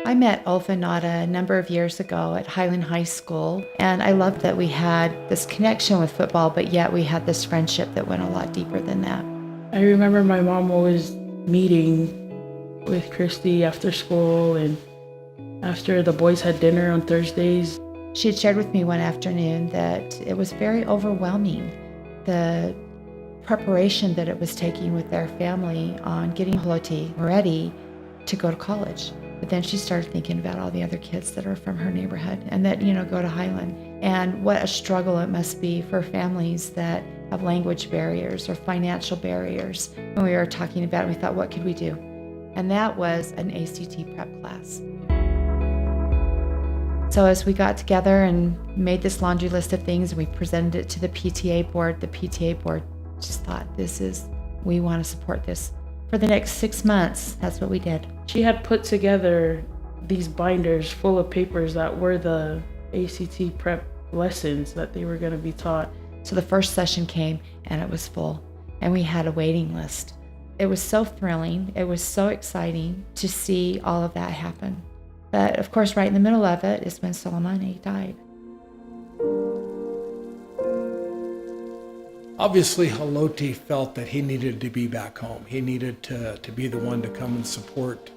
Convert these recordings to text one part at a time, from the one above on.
I met Haloti Ngata a number of years ago at Highland High School, and I loved that we had this connection with football, but yet we had this friendship that went a lot deeper than that. I remember my mom always meeting with Christy after school and after the boys had dinner on Thursdays. She had shared with me one afternoon that it was very overwhelming, the preparation that it was taking with their family on getting Haloti ready to go to college. But then she started thinking about all the other kids that are from her neighborhood and that, go to Highland. And what a struggle it must be for families that have language barriers or financial barriers. When we were talking about it, we thought, what could we do? And that was an ACT prep class. So as we got together and made this laundry list of things, we presented it to the PTA board. The PTA board just thought, we want to support this. For the next 6 months, that's what we did. She had put together these binders full of papers that were the ACT prep lessons that they were going to be taught. So the first session came and it was full, and we had a waiting list. It was so thrilling. It was so exciting to see all of that happen. But of course, right in the middle of it is when Soleimani died. Obviously, Haloti felt that he needed to be back home. He needed to be the one to come and support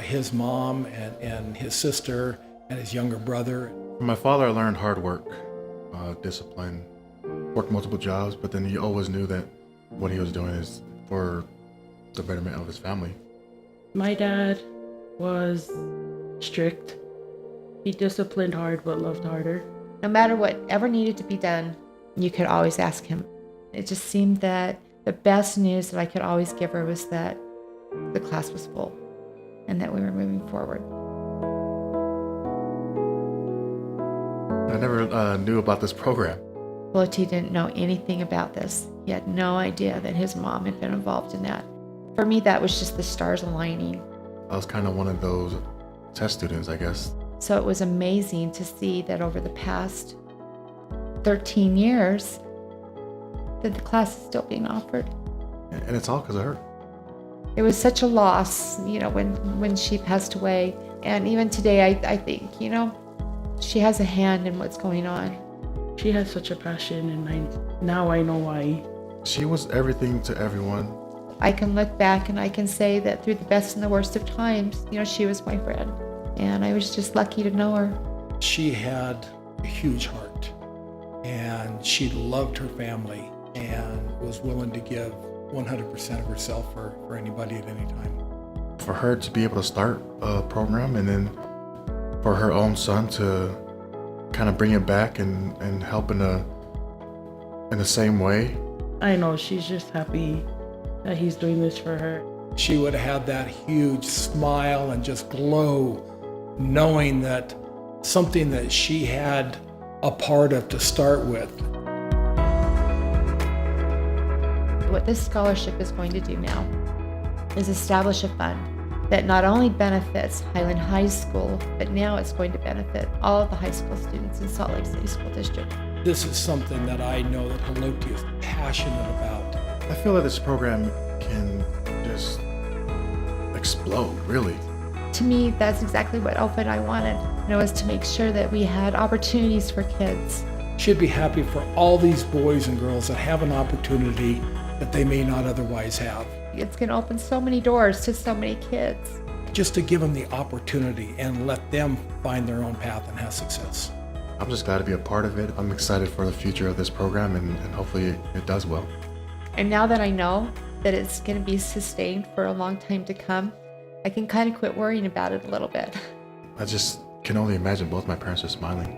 his mom and his sister and his younger brother. From my father, I learned hard work, discipline, worked multiple jobs, but then he always knew that what he was doing is for the betterment of his family. My dad was strict. He disciplined hard but loved harder. No matter what ever needed to be done, you could always ask him. It just seemed that the best news that I could always give her was that the class was full and that we were moving forward. I never knew about this program. Haloti didn't know anything about this. He had no idea that his mom had been involved in that. For me, that was just the stars aligning. I was kind of one of those test students, I guess. So it was amazing to see that over the past 13 years that the class is still being offered. And it's all because of her. It was such a loss, when she passed away. And even today, I think, she has a hand in what's going on. She had such a passion, and now I know why. She was everything to everyone. I can look back and I can say that through the best and the worst of times, she was my friend. And I was just lucky to know her. She had a huge heart, and she loved her family and was willing to give 100% of herself for anybody at any time. For her to be able to start a program and then for her own son to kind of bring it back and help in the same way. I know she's just happy that he's doing this for her. She would have had that huge smile and just glow, knowing that something that she had a part of to start with. What this scholarship is going to do now is establish a fund that not only benefits Highland High School, but now it's going to benefit all of the high school students in Salt Lake City School District. This is something that I know that Haloti is passionate about. I feel that this program can just explode, really. To me, that's exactly what Alpha and I wanted. Was to make sure that we had opportunities for kids. She'd be happy for all these boys and girls that have an opportunity that they may not otherwise have. It's going to open so many doors to so many kids. Just to give them the opportunity and let them find their own path and have success. I'm just glad to be a part of it. I'm excited for the future of this program, and hopefully it does well. And now that I know that it's going to be sustained for a long time to come, I can kind of quit worrying about it a little bit. I just can only imagine both my parents are smiling.